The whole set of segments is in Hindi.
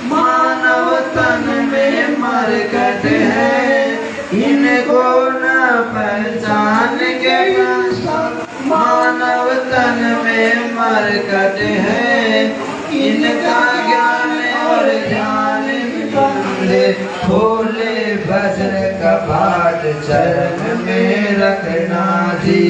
मानव तन में मरकट है, इनको न पहचान के मानव तन में मरकट है, इनका ज्ञान और ध्यान बंदे खोले वज्र कपाट चरण में रखना जी।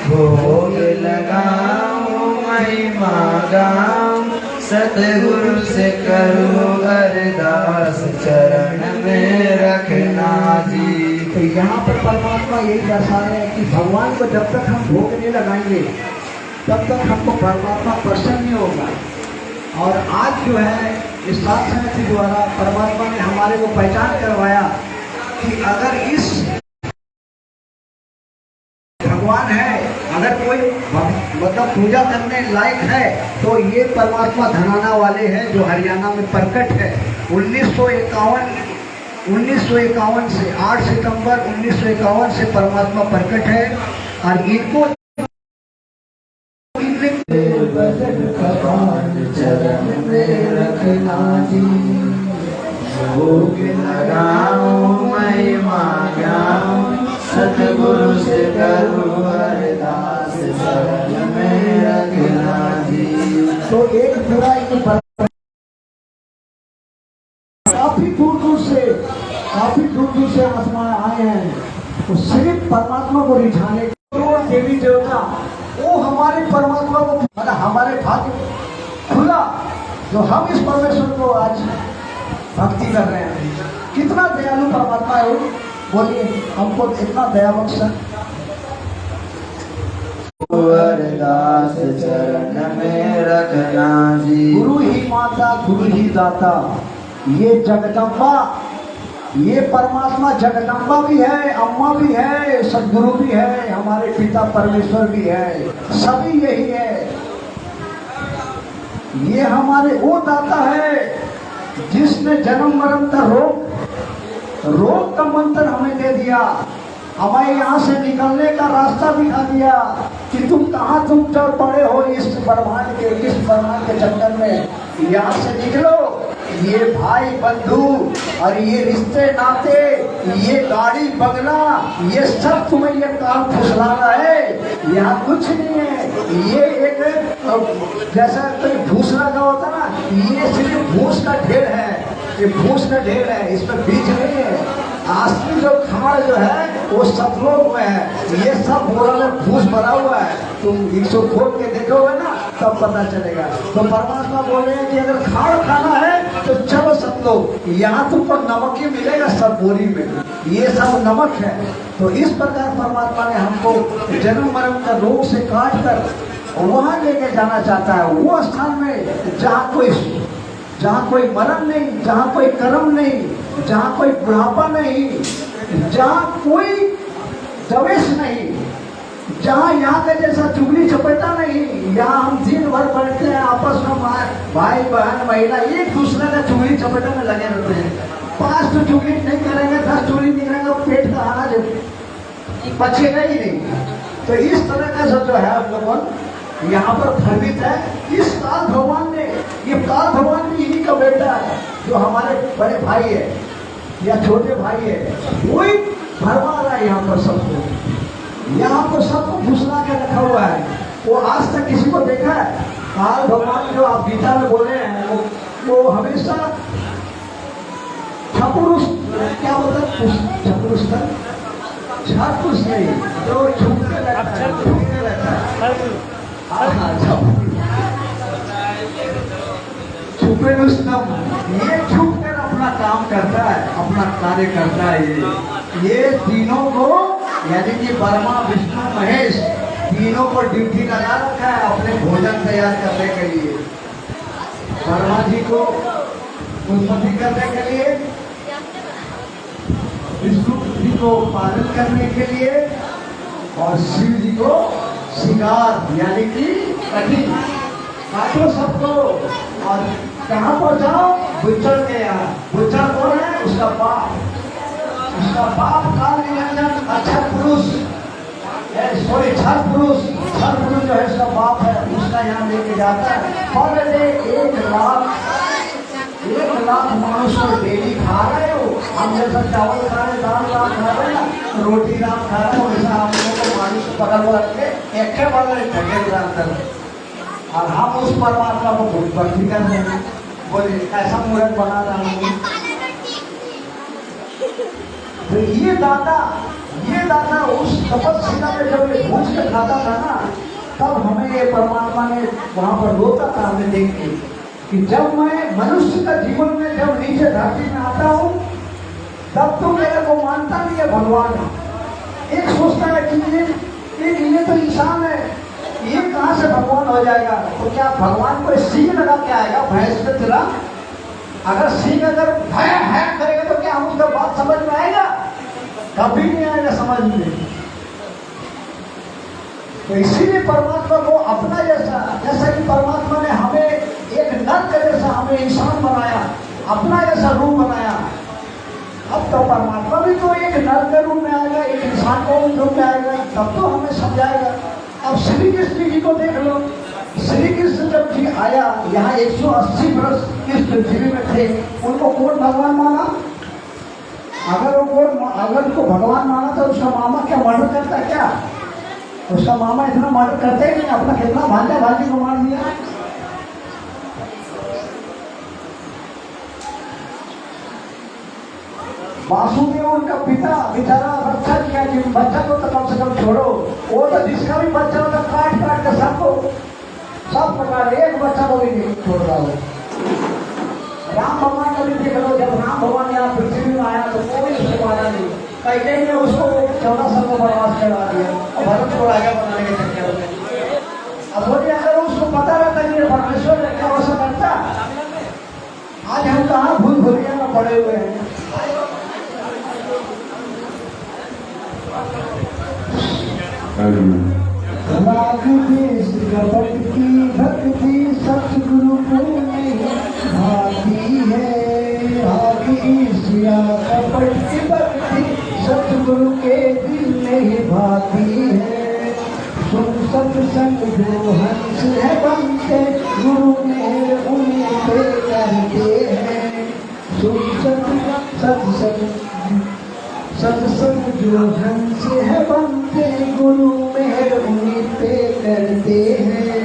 भोग लगाऊं महिमा गाऊं सतगुरु से करो अरदास चरण में रखना जी। तो यहाँ पर परमात्मा यही दर्शा रहे हैं कि भगवान को जब तक हम भोग नहीं लगाएंगे तब तक हमको परमात्मा प्रसन्न नहीं होगा। और आज जो है इस सात समिति द्वारा परमात्मा ने हमारे को पहचान करवाया कि अगर इस भगवान है, अगर कोई मतलब पूजा करने लायक है तो ये परमात्मा धनाना वाले हैं जो हरियाणा में प्रकट है। 1951 से 8 सितंबर 1951 से परमात्मा प्रकट है और इनको चरण में रखना जी। भोग लगाऊं महिमा गाऊं सतगुरु से करूं अरदास चरण में रखना जी। तो एक जुलाई की काफी दूर दूर से आसमान आए हैं तो सिर्फ परमात्मा को रिझाने देवी देवता वो हमारे परमात्मा को मतलब हमारे भाग्य खुला जो हम इस परमेश्वर को आज भक्ति कर रहे हैं। कितना दयालु परमात्मा है, बोलिए हमको इतना दया बख्शा। अरदास चरण में रखना जी। गुरु ही माता गुरु ही दाता, ये जगदम्बा ये परमात्मा जगदम्बा भी है, अम्मा भी है, सदगुरु भी है, हमारे पिता परमेश्वर भी है, सभी यही है। ये हमारे वो दाता है जिसने जन्म मरण का रोग का मंत्र हमें दे दिया, हमें यहाँ से निकलने का रास्ता दिखा दिया कि तुम कहाँ तुम चल पड़े हो इस ब्रह्मांड के चक्कर में, यहाँ से निकलो। ये भाई बंधु और ये रिश्ते नाते, ये गाड़ी बंगला, ये सब तुम्हें ये काम फुसलाना है, यहाँ कुछ नहीं है। ये एक जैसा कोई भूस लगा होता ना, ये सिर्फ भूस का ढेर है, ये भूस का ढेर है, इसमें बीज नहीं है। असली जो खाड़ जो है वो सतलोक में है, ये सब बोरा में भूस भरा हुआ है। तुम इसको खोल के देखोगे ना तब पता चलेगा। तो परमात्मा बोल रहे हैं कि अगर खाड़ खाना है तो चलो सतलोक, यहाँ तुमको नमक ही मिलेगा सब बोरी में, ये सब नमक है। तो इस प्रकार परमात्मा ने हमको जन्म मरण का रोग से काट कर वहाँ लेके जाना चाहता है, वो स्थान में जहाँ कोई मरण नहीं, जहाँ कोई कर्म नहीं, जहाँ कोई बुढ़ापा नहीं, जहाँ कोई दवेश नहीं, जहाँ यहाँ के जैसा चुगली चपेटा नहीं। यहाँ हम दिन भर बैठते हैं आपस में भाई बहन महिला एक दूसरे का चुगली चपेटा में लगे रहते हैं। 5 तो चुगली नहीं करेंगे, 10 चुगली नहीं करेंगे, पेट का अनाज बचेगा ही नहीं। तो इस तरह का सब जो है आप लोगों यहाँ पर भ्रमित है। इस काल भगवान ने, ये काल भगवान भी इन्हीं का बेटा है, जो हमारे बड़े भाई है या छोटे भाई है, वही भरवा रहा है यहाँ पर सबको, यहाँ पर सबको फुसला के रखा हुआ है। वो आज तक किसी को देखा है? काल भगवान जो आप गीता में बोले हैं वो हमेशा छपुरुष क्या बोलते हैं, छपुरुष था, छपुरुष नहीं, जो छुपके रहता है, छुपे रुस्तम, ये छुप कर अपना काम करता है, अपना कार्य करता है। ये तीनों को यानी कि ब्रह्मा विष्णु महेश तीनों को ड्यूटी लगा रखा है अपने भोजन तैयार करने के लिए। ब्रह्मा जी को उत्पत्ति करने के लिए, विष्णु जी को पालन करने के लिए और शिव जी को शिकार यानी कि कठिन काटो सबको। और कहाँ पर जाओ? बुच्चड़ के यहाँ। बुच्चड़ कौन है? उसका बाप काल निरंजन अक्षर पुरुष, सॉरी छर पुरुष जो है उसका बाप है, उसका यहाँ लेके जाता है। पर हम जैसा चावल खा रहे, दाल रात खा रहे ना, रोटी रात खा रहे, वैसा हम लोगों को मालिश पकड़ रख के एक बड़े ढके अंदर, और हम उस परमात्मा को भक्ति कर रहे हैं। बोलिए ऐसा मूर्त बना रहा हूँ। तो ये दादा उस तपस्या में जब ये भूज के खाता था ना, तब हमें ये परमात्मा ने वहां पर रोता था हमें देख के कि जब मैं मनुष्य का जीवन में जब नीचे धरती में आता हूँ, तब तो मेरे को मानता नहीं है भगवान। एक सोचता है कि ये तो इंसान है, ये कहाँ से भगवान हो जाएगा। तो क्या भगवान को सींग लगा के आएगा भैंस पे तेरा? अगर सींग अगर भय है करेगा तो क्या हम उसका बात समझ में आएगा? कभी नहीं आएगा समझ में। तो इसीलिए परमात्मा को अपना जैसा कि परमात्मा ने हमें एक नर के जैसा हमें इंसान बनाया, अपना जैसा रूप बनाया। अब तो परमात्मा भी तो एक नर के रूप में आएगा, एक इंसान को रूप में आएगा, तब तो हमें समझाएगा। अब श्री कृष्ण जी को देख लो, श्री कृष्ण जब जी आया यहाँ 180 वर्ष इस पृथ्वी में थे, उनको कौन भगवान माना? अगर उनको भगवान माना तो उसका मामा क्या मर्डर करता क्या? उसका मामा इतना मर्डर करते ही नहीं, अपना कितना भांजा भाजी को मार दिया। वासुदेव उनका पिता बेचारा रक्षा किया कि बच्चा को तो कम से कम छोड़ो। वो तो जिसका भी बच्चा होता काट के सब प्रकार एक बच्चा को भी नहीं छोड़ रहा हो। राम भगवान का भी देख लो, जब राम भगवान यहाँ पृथ्वी में आया तो कोई उससे माना नहीं, कहीं ने उसको 14 साल का वनवास चढ़ा दिया और भरत को राजा बनाने के चक्कर में। अब बोलिए अगर उसको पता रहता कि परमेश्वर क्या वैसा करता, आज हम कहाँ भूल भुलिया में पड़े हुए हैं। राग देश कपट की भक्ति सतगुरु को नहीं भाती है। राग ईर्ष्या कपट की भक्ति सतगुरु के दिल नहीं भाती है। सुन सत्संग जो हंस है बनते, गुरु मेहर उन्हीं पे करते हैं। सुन सत्संग जो हंस है बनते, गुरु मेहर उन्हीं पे करते हैं।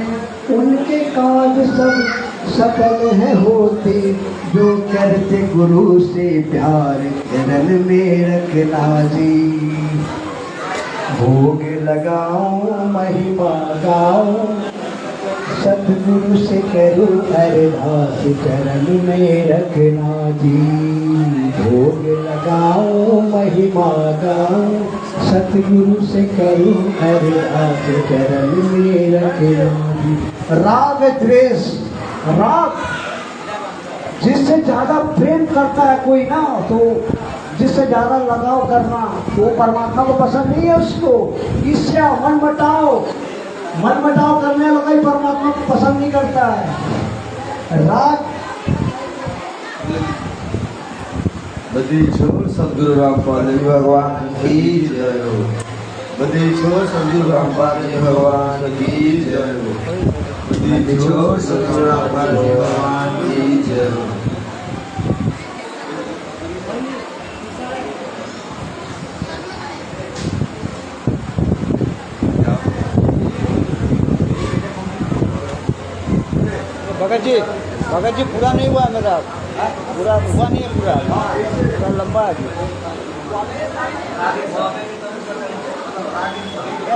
उनके काज सब सफल है होते, जो करते गुरु से प्यार चरण में रखना जी। भोग लगाओ महिमा गाओ, सतगुरु से करो अरदास चरण में रखना जी। भोग लगाओ महिमा गाओ, सतगुरु से करो अरदास चरण में रखना जी। राग द्वेष, राग जिससे ज्यादा प्रेम करता है कोई ना, तो जिससे ज्यादा लगाव करना तो वो परमात्मा को पसंद नहीं है उसको। इससे मन मटाव करने वाला ही परमात्मा को पसंद नहीं करता है। राग बधी छोड़ सदगुरु रामपाल जी भगवान की जय हो। बधी छोड़ सदगुरु रामपाल जी भगवान की जय हो। बधी छोड़ सदगुरु रामपाल जी भगवान की जय हो। भगत जी पूरा नहीं हुआ मेरा, पूरा हुआ नहीं है, पूरा लंबा है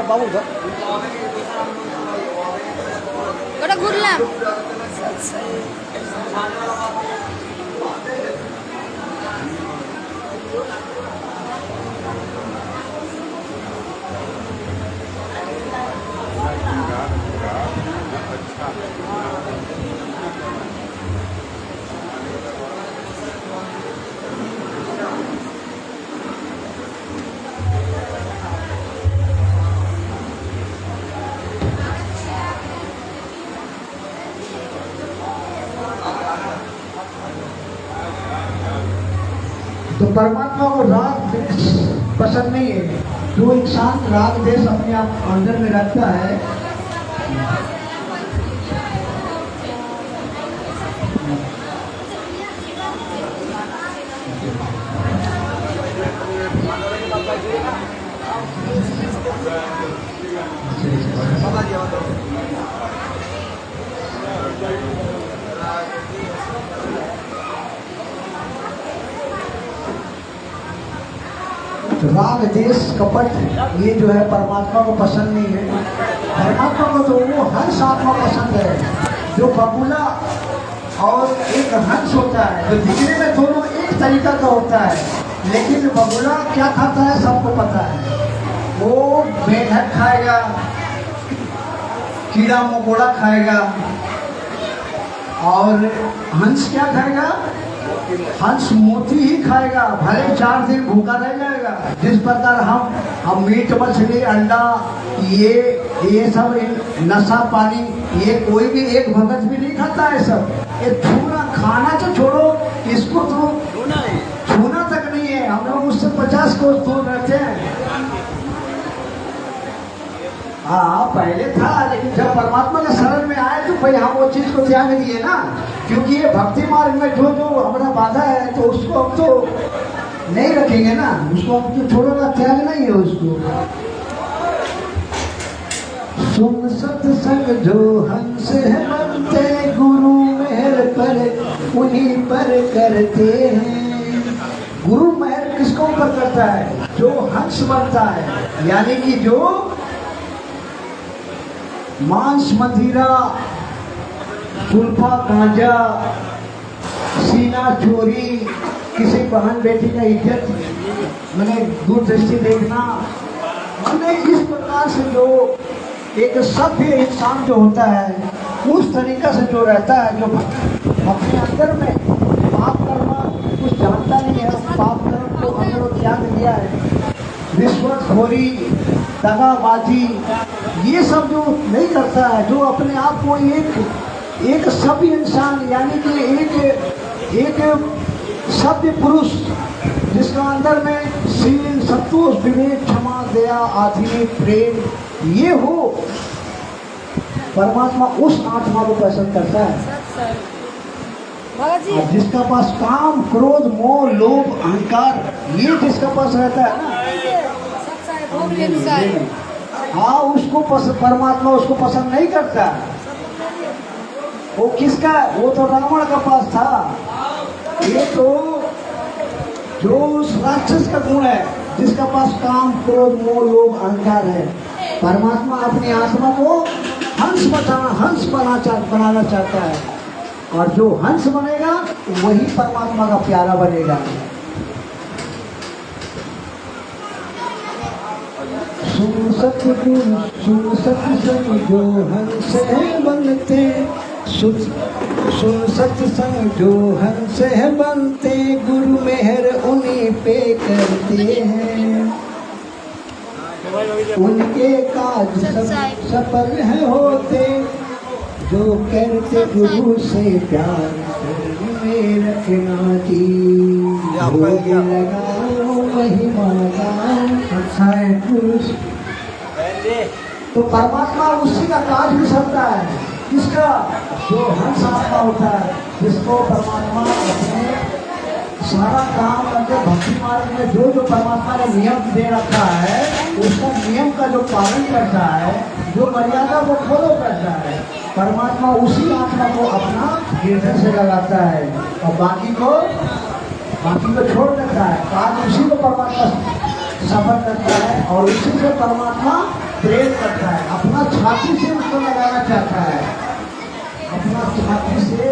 बाबू। ওটা ঘুরলাম। तो परमात्मा को राग द्वेष पसंद नहीं है। जो इंसान राग द्वेष अपने आप अंदर में रखता है, राग देश कपट ये जो है परमात्मा को पसंद नहीं है। परमात्मा को तो वो हंस आत्मा पसंद है, जो बबूला और एक हंस होता है, जो दिखने में दोनों एक तरीका का होता है, लेकिन बबूला क्या खाता है सबको पता है। वो मेंढक खाएगा, कीड़ा मकोड़ा खाएगा, और हंस क्या खाएगा? हंस मोती ही खाएगा, भले 4 दिन भूखा रह जाएगा। जिस प्रकार हम मीट मछली अंडा ये सब नशा पानी ये कोई भी एक भगत भी नहीं खाता है। सब ये छूना खाना तो छोड़ो, इसको तो छूना तक नहीं है। हम लोग उससे 50 कोस दूर रहते हैं। हाँ पहले था, लेकिन जब परमात्मा के शरण में आए तो भाई हम वो चीज को त्याग दिए ना, क्योंकि ये भक्ति मार्ग में जो जो हमारा बाधा है तो उसको हम तो नहीं रखेंगे ना, उसको हम तो छोड़ना त्याग नहीं है उसको। सुन सत्संग जो हंस है बनते, गुरु मेहर पर उन्हीं पर करते हैं। गुरु मेहर किसको ऊपर करता है? जो हंस बनता है, यानी कि जो मांस मदिरा सुल्फा गांजा सीना चोरी किसी बहन बेटी का इज्जत मैंने दूरदृष्टि देखना, मैंने इस प्रकार से जो एक सभ्य इंसान जो होता है उस तरीका से जो रहता है, जो अपने अंदर में पाप करना कुछ जानता नहीं है, पाप कर्म को अंदर त्याग दिया है, रिश्वतखोरी दगाबाजी ये सब जो नहीं करता है, जो अपने आप को एक सभ्य इंसान यानी कि एक सभ्य पुरुष जिसका अंदर में शील संतोष विवेक क्षमा दया आधि प्रेम ये हो, परमात्मा उस आत्मा को पसंद करता है। और जिसका पास काम क्रोध मोह लोभ अहंकार ये जिसका पास रहता है ना, हाँ उसको परमात्मा उसको पसंद नहीं करता। वो किसका? वो तो रावण का पास था। ये तो जो उस राक्षस का गुण है जिसका पास काम क्रोध मोह लोभ अहंकार है, परमात्मा अपनी आत्मा को हंस बनाना चाहता है, और जो हंस बनेगा वही परमात्मा का प्यारा बनेगा। सुन सत्संग जो हंस है बनते, सुन सत्संग जो हंस है बनते, गुरु मेहर उन्हीं पे करते हैं। उनके काज सब सफल है होते, जो करते गुरु से प्यार में रखना जी। लगाओ वही मांगाओ अच्छा है पुरुष। तो परमात्मा उसी का काज भी सकता है, किसका? जो हंस आत्मा होता है, जिसको परमात्मा अपने सारा काम करके भक्ति मार्ग में जो जो परमात्मा ने नियम दे रखा है उसका नियम का जो पालन करता है, जो मर्यादा को फॉलो करता है, परमात्मा उसी आत्मा को अपना हृदय से लगाता है और बाकी को छोड़ देता है। काज उसी को परमात्मा सफल करता है और उसी से परमात्मा प्रेम करता है। अपना छाती से उसको लगाना चाहता है, अपना छाती से।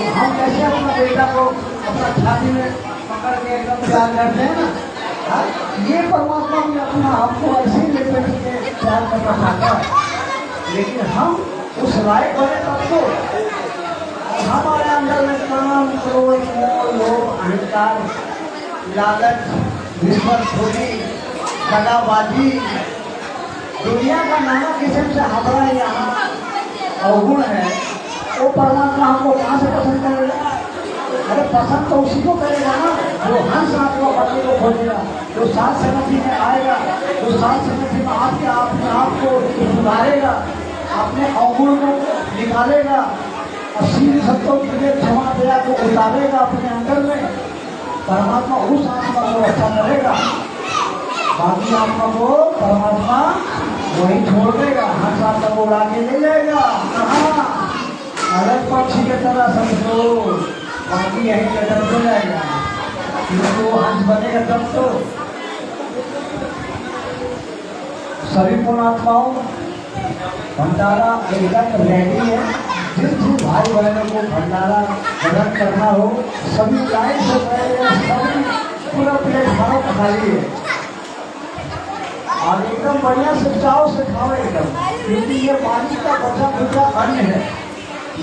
हम कैसे अपना बेटा को अपना छाती में पकड़ के एकदम प्यार करते हैं ना, ये परमात्मा भी अपना हमको ऐसे ही लेकर के प्यार करना चाहता है। लेकिन हम उस लायक बने तब तो हमारे अंदर में काम क्रोध मोह लोभ अहंकार लालच रिश्वतखोरी दगाबाजी दुनिया का नाना किस्म से हमारा यहाँ अवगुण है, वो परमात्मा हमको कहाँ से पसंद करेगा? अरे पसंद तो उसी को करेगा ना जो हंस आत्मा पति को खोजेगा, जो सात संगति में आएगा, जो सात संगति में आपके अपने आप को सुधारेगा, अपने अवगुण को निकालेगा और शील संतोष विवेक क्षमा दया को उतारेगा अपने अंदर में। परमात्मा उस आत्मा को अच्छा करेगा, बाकी आत्मा को परमात्मा वही छोड़ देगा, हंस आत्मा को उड़ा के ले जाएगा। कहाँ? अलग पक्षी की तरह समझो, बाकी यही कदम हो जाएगा। क्योंकि वो हंस बनेगा तब तो सभी पुणात्माओं भंडारा एकदम रेडी है। जिस जिस भाई बहनों को भंडारा ग्रहण करना हो सभी लाइन से खड़े हैं, सभी पूरा प्लेटफॉर्म खाली है और एकदम बढ़िया से चाव से खाओ एकदम, क्योंकि ये मालिक का बचा खुचा अन्न है।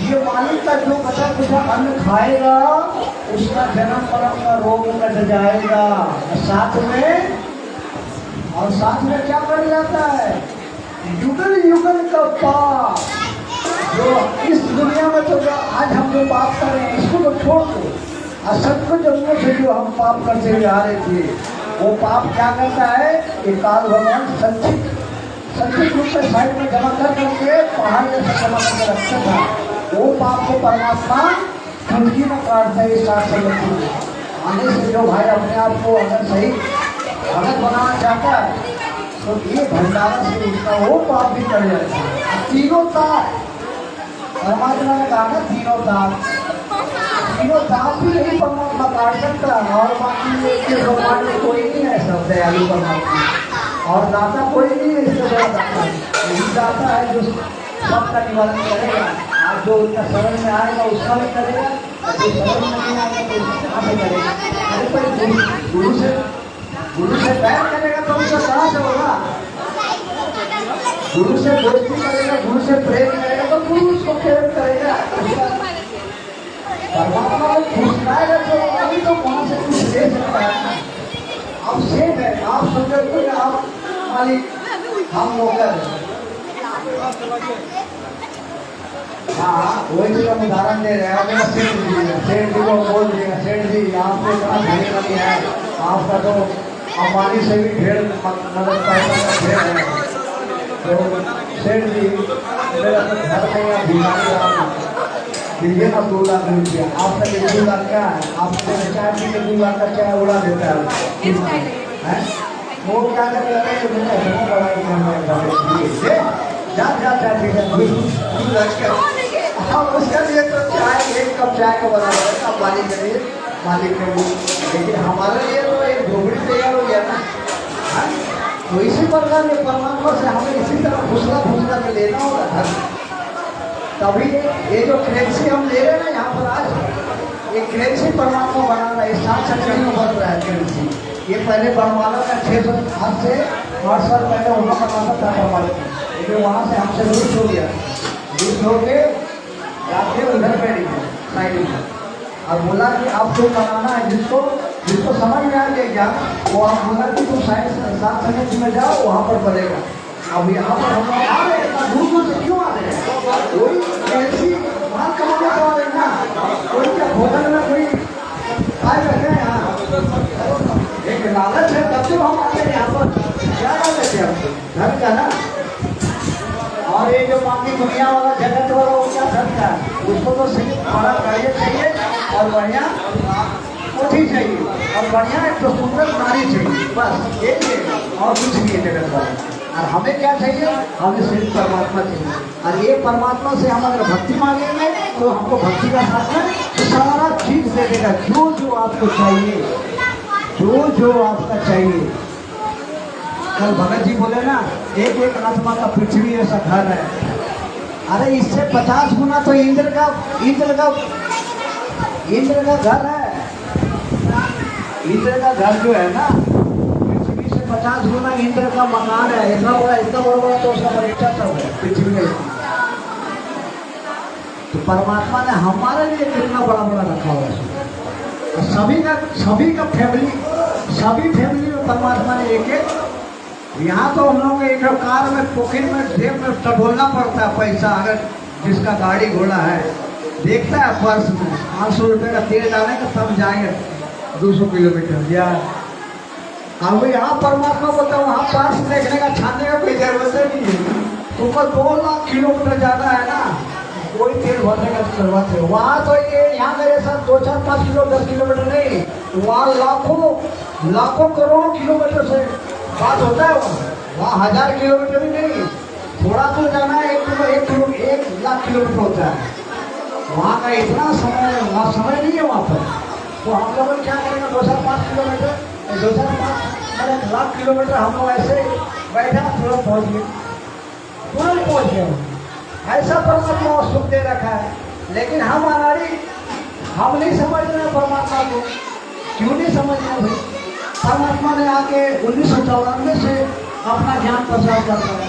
ये मालिक का जो बचा खुचा अन्न खाएगा उसका जन्म मरण का रोग कट जाएगा। साथ में क्या कर जाता है, युगल युगल का पाप जो इस दुनिया में तो आज हम जो पाप कर रहे हैं इसको तो छोड़ दो, असंख्य जन्मों से जो हम पाप करते हुए आ रहे थे वो पाप क्या करता है, ये काल भगवान संचित रूप में साइड में जमा कर करके पहाड़ जैसा जमा करके रखता था। वो पाप को परमात्मा चुटकी में काटता है। इस साथ संगति आने से जो भाई अपने आप को अगर सही भगत बनाना चाहता है तो ये भंडारा से उसका वो पाप भी कर जाता है। तीनों ताप परमात्मा ने कहा ना, तीनों ताप भी नहीं परमात्मा काट सकता। और बाकी भगवान में कोई नहीं है, सब दयालु परमात्मा और दाता कोई नहीं है। इससे बड़ा दाता यही दाता है जो सबका निवारण करेगा। आप जो उनका शरण में आएगा उसका भी करेगा, और जो शरण में नहीं आएगा तो उसका कहाँ से करेगा। अरे पर गुरु से बैर करेगा तो उसका कहाँ से होगा। गुरु से दोस्ती करेगा, गुरु से प्रेम करेगा तो गुरु उसको प्रेम करेगा। परमात्मा को खुश लाएगा तो अभी तो वहां से कुछ दे सकता है। आप सेठ है, आप समझो कि आप मालिक हम नौकर। हाँ वही चीज हम उदाहरण दे रहे हैं। मेरा सेठ जी को बोल दिएगा, सेठ जी आपको इतना धनी नहीं है, आपका तो अंबानी से भी ढेर मदद पैसा का ढेर है। तो सेठ जी मेरा तो घर में या बीमारी दीजिए ना 2 लाख रुपया। आपका ये 2 लाख क्या है, आपके चाय पी के 2 लाख का चाय उड़ा देता है। वो क्या करेगा, उसका लिए तो चाय 1 कप चाय को बना रहे आप मालिक के लिए, मालिक के लिए। लेकिन हमारे लिए तो एक झोपड़ी तैयार हो गया ना। तो इसी प्रकार के परमात्मा से हमें इसी तरह फुसला के लेना होगा धर्म। तभी ये जो करेंसी हम ले रहे हैं ना यहाँ पर आज, ये करेंसी परमात्मा बना रहा है। 7 चक्री में बन रहा है करेंसी। ये पहले बनवाना था 600 आज से 8 साल पहले वहाँ बनाना था परमात्मा, लेकिन वहाँ से हमसे लूट हो गया। लूट हो के जाके उधर बैठी साइड में और बोला कि आप जो बनाना है जिसको समझ में आ गया वो आप बोला कि तुम साइड 7 संगत में जाओ वहाँ पर बनेगा। अब यहाँ पर हम आ रहे हैं, दूर से क्यों आ रहे हैं, कोई ऐसी बात कमाने को आ रहे हैं ना, कोई क्या भोजन में कोई आए बैठे हैं यहाँ। एक लालच है तब तो हम आते हैं यहाँ पर। क्या लालच है हमको, धन का ना। और ये जो बाकी दुनिया वाला जगत वाला वो क्या धन का, उसको तो सिर्फ बड़ा कार्य चाहिए और बढ़िया कोठी चाहिए और बढ़िया एक तो सुंदर नारी चाहिए, बस एक और कुछ नहीं है जगत वाला। और हमें क्या चाहिए, हमें सिर्फ परमात्मा चाहिए। और ये परमात्मा से हम अगर भक्ति मांगेंगे तो हमको भक्ति का साथ में सारा चीज दे देगा, जो आपको चाहिए, जो आपका चाहिए। कल भगत जी बोले ना, एक आत्मा का पृथ्वी ऐसा घर है। अरे इससे 50 गुना तो इंद्र का घर है। इंद्र का घर जो है ना, 50 गुना इंद्र का मकान है। इतना बड़ा तो उसका परीक्षा सब है पृथ्वी में। तो परमात्मा ने हमारे लिए कितना बड़ा रखा हुआ है। सभी का सभी फैमिली में परमात्मा ने एक यहाँ तो हम लोग एक कार में पॉकेट में जेब में टटोलना पड़ता है पैसा। अगर जिसका गाड़ी घोड़ा है देखता है पर्स में 500 रुपये का तेल डालेगा तब जाएंगे 200 किलोमीटर या। अब यहाँ परमात्मा बोलता है वहाँ पार्स देखने का छानने का कोई जरूरत नहीं है। ऊपर 2 लाख किलोमीटर जाना है ना, कोई तेल भरने का जरूरत है। वहाँ तो ये यहाँ मेरे साथ 2, 4, 5 किलो 10 किलोमीटर नहीं, वहाँ लाखों करोड़ों किलोमीटर से बात होता है। वहाँ 1000 किलोमीटर भी नहीं, थोड़ा दूर जाना है 1 लाख किलोमीटर होता है। वहाँ का इतना समय, वहाँ समय नहीं है वहाँ पर। तो हम लोग क्या करेंगे 2, 4, 5 किलोमीटर 1 लाख किलोमीटर हम लोग ऐसे बैठा तुरंत पहुंच गए, तुरंत पहुंच गए। ऐसा परमात्मा सुख दे रखा है, लेकिन हम अनाड़ी, हम नहीं समझ रहे परमात्मा को। क्यों नहीं समझ रहे भाई? परमात्मा ने आके 1994 से अपना ज्ञान प्रसार कर रहा है।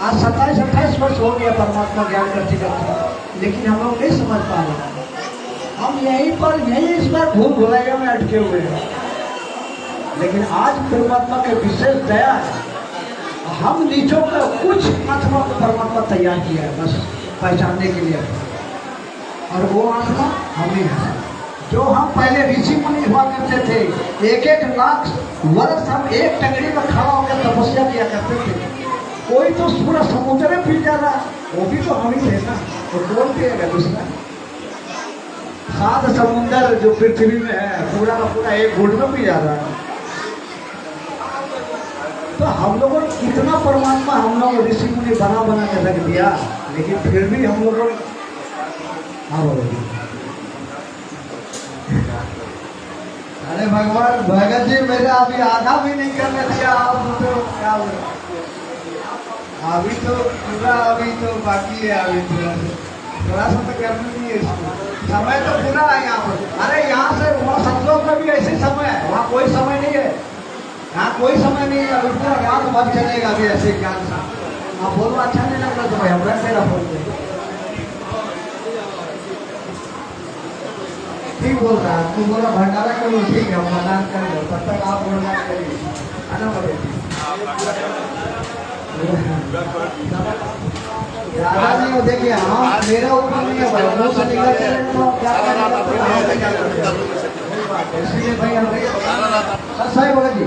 आज 27-28 वर्ष हो गया परमात्मा ज्ञान करते करते, लेकिन हम लोग नहीं समझ पा रहे हैं। हम यहीं पर यही इसमें भूल भुलैया में अटके हुए हैं। लेकिन आज परमात्मा के विशेष दया है, हम नीचों का कुछ आत्मा को परमात्मा तैयार किया है बस पहचानने के लिए, और वो आत्मा हम ही हैं। जो हम पहले ऋषि मुनि हुआ करते थे, 1-1 लाख वर्ष हम एक टंगड़ी में खड़ा होकर तपस्या किया करते थे। कोई तो पूरा समुद्र में पी जा रहा, वो भी तो हम ही थे ना, तो कौन पिएगा दूसरा? 7 समुद्र जो पृथ्वी में है, पूरा का पूरा एक घूंट में पी जा रहा है। तो हम लोगों ने कितना परमात्मा हम लोग ऋषि मुनि बना बना के रख दिया, लेकिन फिर भी हम लोगों अरे भगवान भगत जी मेरे अभी आधा भी नहीं करने दिया, आप तो क्या बोले? अभी तो पूरा अभी तो बाकी है, अभी थोड़ा सा तो करना नहीं है इसको। समय तो पूरा है यहाँ पर। अरे यहाँ से वहाँ सतलोक में भी ऐसे समय है, वहाँ कोई समय नहीं है, यहाँ कोई समय नहीं है। अभी पूरा रात भर चलेगा अभी ऐसे ज्ञान सा। आप बोलो अच्छा नहीं लगता तो भाई हम रख देना बोलते। ठीक बोल रहा है, तू बोला भंडारा करो, ठीक है हम प्रदान करेंगे, तब तक आप प्रदान करिए, है ना बोले? ज़्यादा नहीं हो, देखिए हम मेरा ऊपर नहीं है भाई, मुँह से निकल चले तो क्या करेंगे, इसलिए भाई हम सही बोला जी।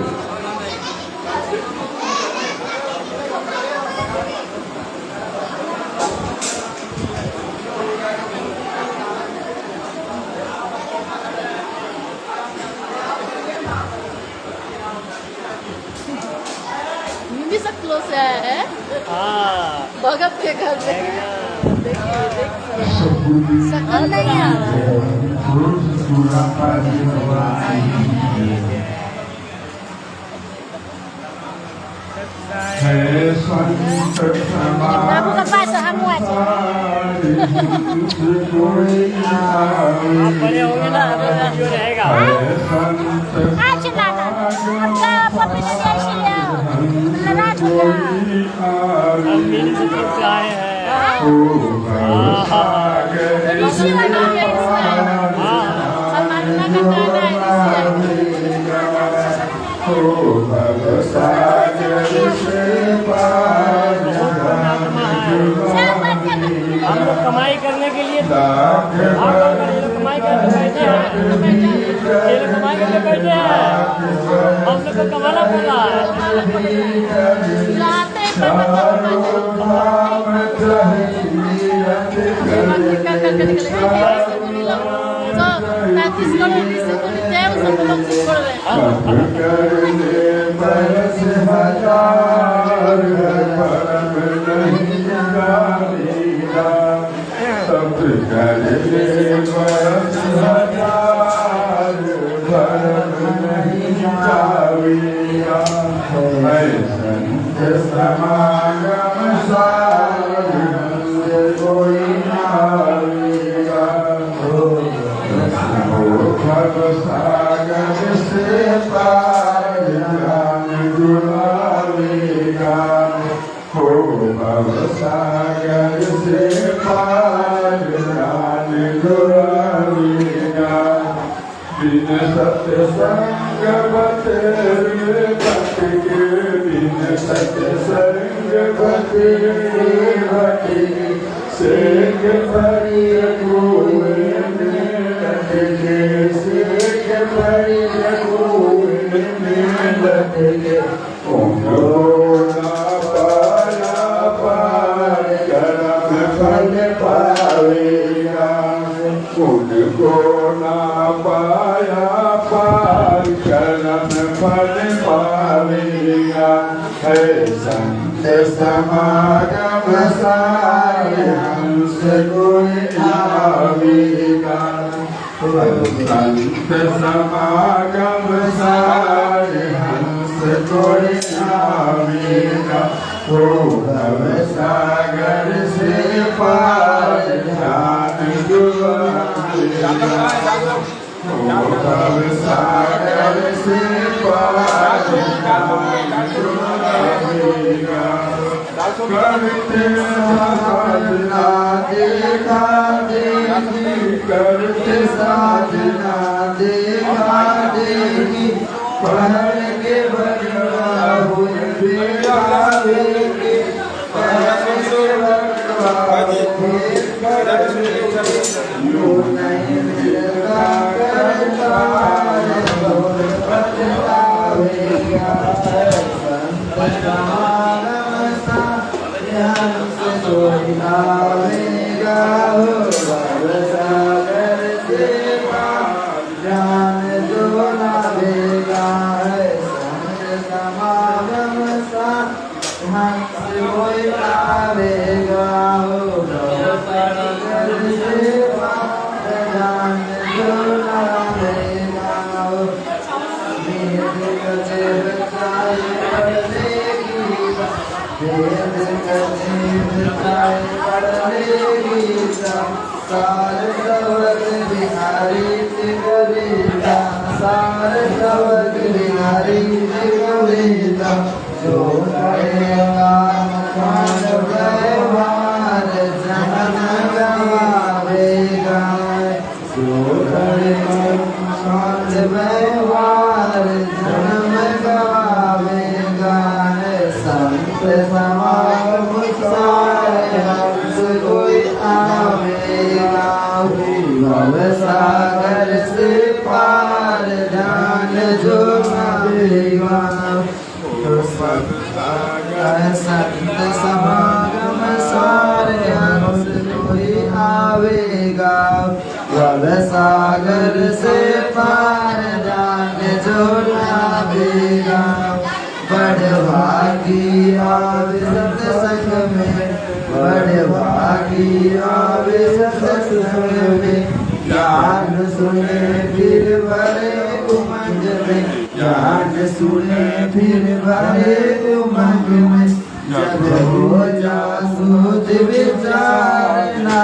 भी सब क्लोज है भगत के घर में। सकल नहीं आ bago ka pa sa hamwat. बड़े होंगे ना जो रहेगा। चला आपका पपीता कैसे लिया नाराज हो गया। हम मेरी से तरफ से आए हैं। ऋषि बना गया इसमें। सम्मानना का गाना हम लोग कमाई करने के लिए कमाई करने बैठे हैं, ये लोग कमाई करने बैठे हैं, हम लोग को कमाना पड़ रहा है। सत्य संग उनको ना पाया पार करम फल पावेगा। है संत समागम सारे हंस कोई आवेगा। संत समागम सारे हंस कोई आवेगा, ओ भव सागर से पार ध्यान जो आवेगा, ओ भव सागर से पार ध्यान जो आवेगा। करते साधना देखा देखी, करते साधना देखा देखी, पहल के बड़वा हुए बेगावेगी, पहल के बड़वा हुए यो नहीं मिलता करता और पछतावेगा। संत समागम सा ध्यान से कोई आवेगा, भव सागर से पार ध्यान जो लावेगा। संत समागम सा ध्यान से कोई आवेगा, भव सागर से पार ध्यान जो लावेगा। वेद कथे बताए पढ़ने की, वेद कथे बताए पढ़ने की, सार सवग बिहारी कविता, सार सवग बिहारी कविता। जो करेगा मान व्यवहार जन्म गवावेगा, जो करेगा मान व्यवहार जन्म गवावेगा। संत समागम सारे हंस कोई आवेगा, भव सागर से पार ध्यान जो आवेगा। संत समागम सारे हंस कोई आवेगा, भव सागर से पार ध्यान जो आवेगा। बड़ भागी आवे सत्संग में, बड़ भागी आवे सत्संग में, ज्ञान सुने फिर भरे उमंग में, ज्ञान सुने फिर भरे उमंग में। जब हो जा सूझ विचार ना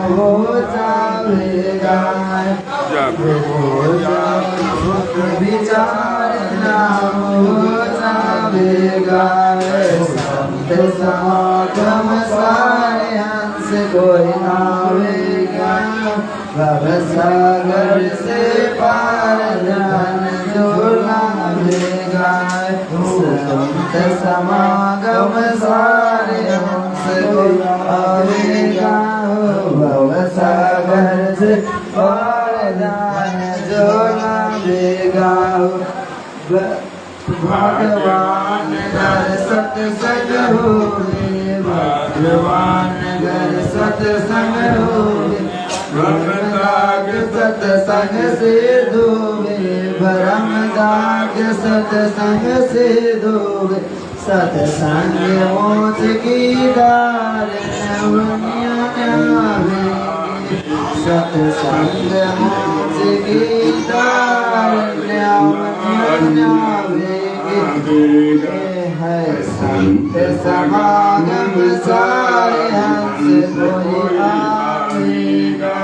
हो जावेगा, जब हो जा सूझ विचार ना हो जावेगा। संत समागम सारे हंस कोई आवेगा, भव सागर से पार ध्यान जो लावेगा। संत समागम सारे हंस कोई आवेगा, भव सागर से पार ध्यान जो लावेगा। भगवान घर सत्संग होवे, भगवान घर सत्संग होवे, ब्रह्मदाग सत्संग से धोवे, ब्रह्मदाग सत्संग से धोवे। सत्संग मोक्ष की दार नवनियावेगी, सत्संग मोक्ष की दार नवनियावेगी। है संत समागम सारे हंस कोई आवेगा,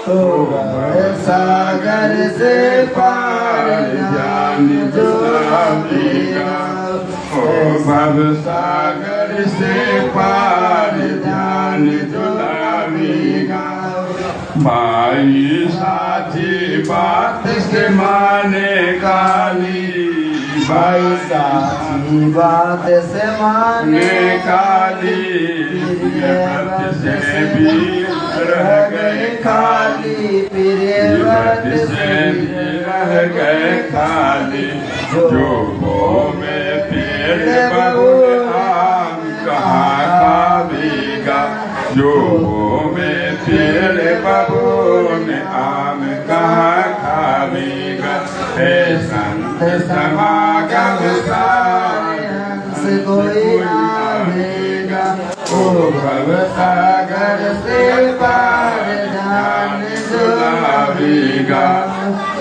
ओ भव सागर से पार ध्यान जो आवेगा, ओ भव सागर से पार ध्यान जो आवेगा। भाई साथी बात से माने काली, भाई साथी बात से माने काली, व्रत से भी रह गए खाली, प्रिय व्रत से भी रह गए खाली। जो वो में पेड़ बबूल आम कहाँ खावेगा, जो वो में पेड़ बबूल आम कहाँ खावेगा। हे संत समागम सारे हंस कोई आवेगा, ओ भव सागर से पार ध्यान जो आवेगा,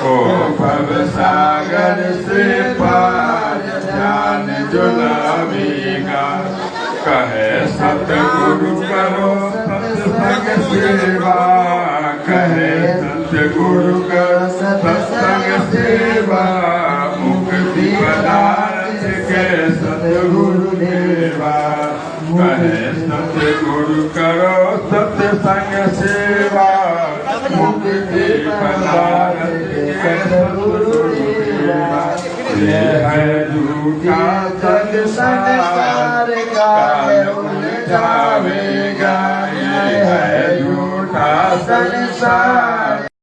ओ भव सागर से पार ध्यान जो लावेगा। कहे सतगुरु करो सत्संग सेवा, कहे सतगुरु करो सत्संग सेवा। मुक्ति पदार्थ के सतगुरु देवा, कहे सतगुरु करो सत्संग सेवा। मुक्ति पदार्थ के सतगुरु देवा। ये है झूठा संसार का उलझावेगा, ये है झूठा संसार